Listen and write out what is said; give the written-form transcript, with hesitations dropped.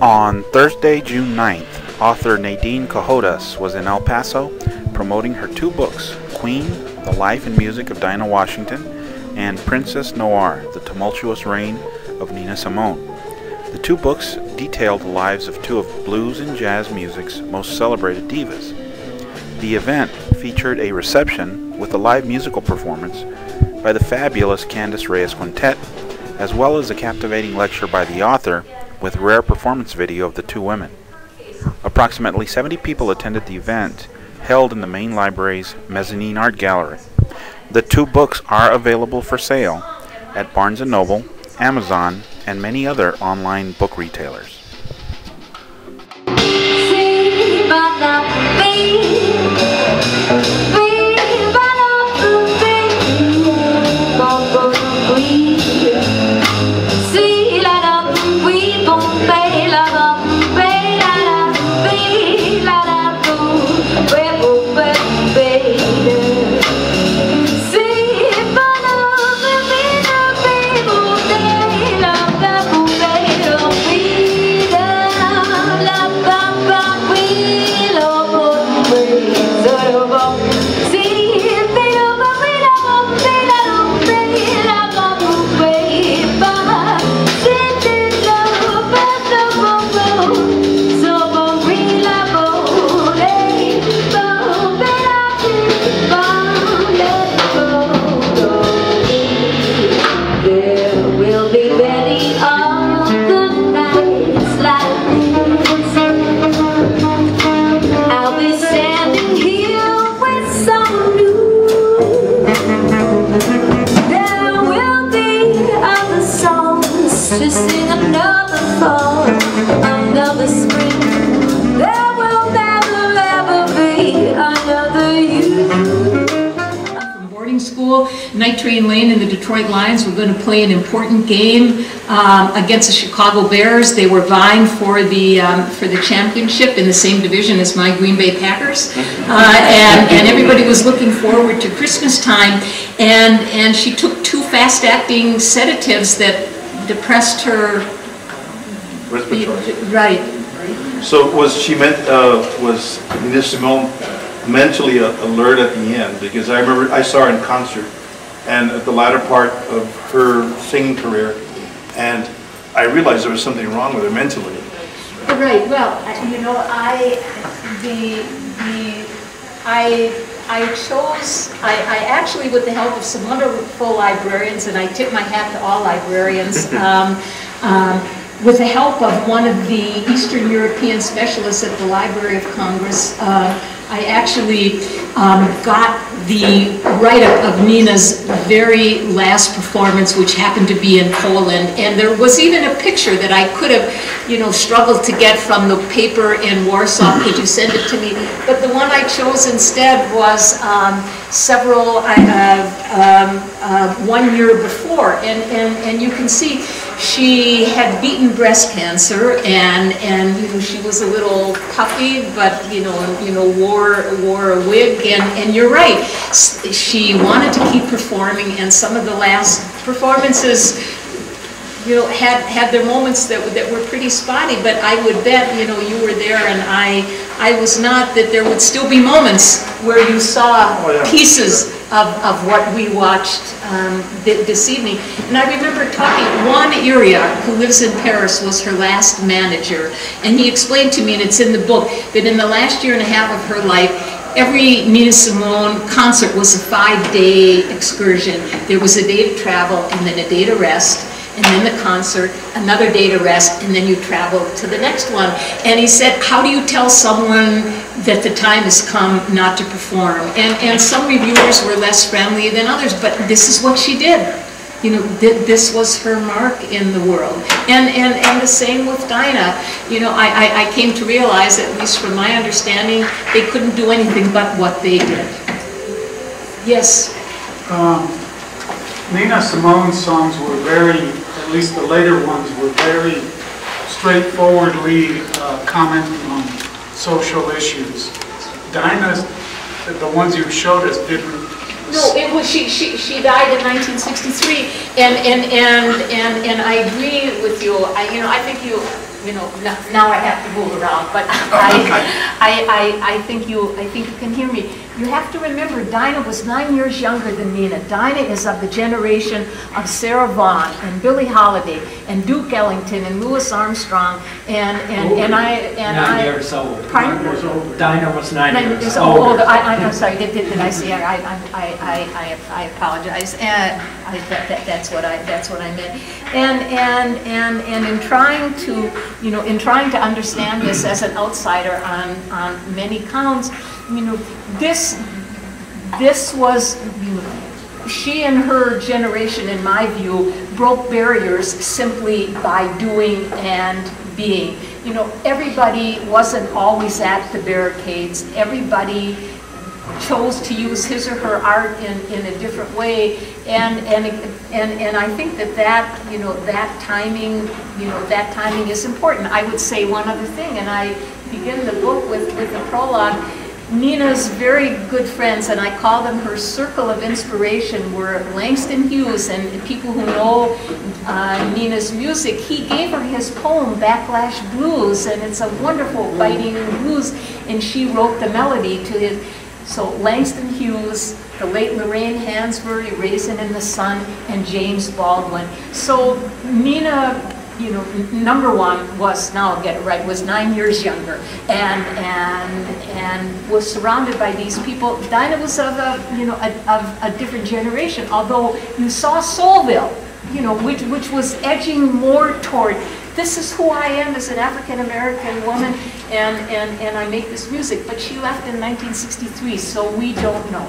On Thursday, June 9th, author Nadine Cohodas was in El Paso promoting her two books, Queen, The Life and Music of Dinah Washington, and Princess Noir, The Tumultuous Reign of Nina Simone. The two books detailed the lives of two of blues and jazz music's most celebrated divas. The event featured a reception with a live musical performance by the fabulous Candice Reyes Quintet, as well as a captivating lecture by the author with rare performance video of the two women. Approximately 70 people attended the event held in the main library's mezzanine art gallery. The two books are available for sale at Barnes & Noble, Amazon, and many other online book retailers. To sing another fall, another spring. There will never ever be another you. From boarding school, Night Train Lane and the Detroit Lions were going to play an important game against the Chicago Bears. They were vying for the championship in the same division as my Green Bay Packers, and everybody was looking forward to Christmas time. And she took two fast-acting sedatives that depressed her respiratory. Right. So was Nina Simone mentally alert at the end? Because I remember I saw her in concert, and at the latter part of her singing career, and I realized there was something wrong with her mentally. Right. Well, you know, I actually, with the help of some wonderful librarians, and I tip my hat to all librarians, with the help of one of the Eastern European specialists at the Library of Congress, I actually got the write-up of Nina's very last performance, which happened to be in Poland, and there was even a picture that I could have, you know, struggled to get from the paper in Warsaw. Could you send it to me? But the one I chose instead was one year before, and you can see she had beaten breast cancer, and you know, she was a little puffy, but you know wore a wig, and you're right, she wanted to keep performing, and some of the last performances, you know, had their moments that were pretty spotty, but I would bet, you know, you were there and I was not, that there would still be moments where you saw pieces of what we watched this evening. And I remember talking, Juan Iria, who lives in Paris, was her last manager, and he explained to me, and it's in the book, that in the last year and a half of her life, every Nina Simone concert was a 5-day excursion. There was a day to travel, and then a day to rest, and then the concert, another day to rest, and then you travel to the next one. And he said, how do you tell someone that the time has come not to perform? And some reviewers were less friendly than others, but this is what she did. You know, this was her mark in the world. And the same with Dinah. You know, I came to realize, at least from my understanding, they couldn't do anything but what they did. Yes? Nina Simone's songs were very, at least the later ones, were very straightforwardly commenting on social issues. Dinah's, the ones you showed us, didn't. No, it was she died in 1963, and I agree with you. I think now I have to move around, but I think you can hear me. You have to remember, Dinah was 9 years younger than Nina. Dinah is of the generation of Sarah Vaughan and Billie Holiday and Duke Ellington and Louis Armstrong and I. 9 years old. Pardon? Dinah was 9 years old. old. I'm sorry. Did I say? I apologize. That's what I meant. And in trying to understand this as an outsider on many counts, this was, she and her generation, in my view, broke barriers simply by doing and being. Everybody wasn't always at the barricades. Everybody chose to use his or her art in a different way, and I think that timing is important. I would say one other thing, and I begin the book with a prologue. Nina's very good friends, and I call them her circle of inspiration, were Langston Hughes, and people who know Nina's music. He gave her his poem, Backlash Blues, and it's a wonderful biting blues, and she wrote the melody to his. So Langston Hughes, the late Lorraine Hansberry, Raisin in the Sun, and James Baldwin. So Nina, number one was, now I'll get it right, was 9 years younger, and was surrounded by these people. Dinah was of a different generation, although you saw Soulville, which was edging more toward, this is who I am as an African-American woman, and I make this music. But she left in 1963, so we don't know.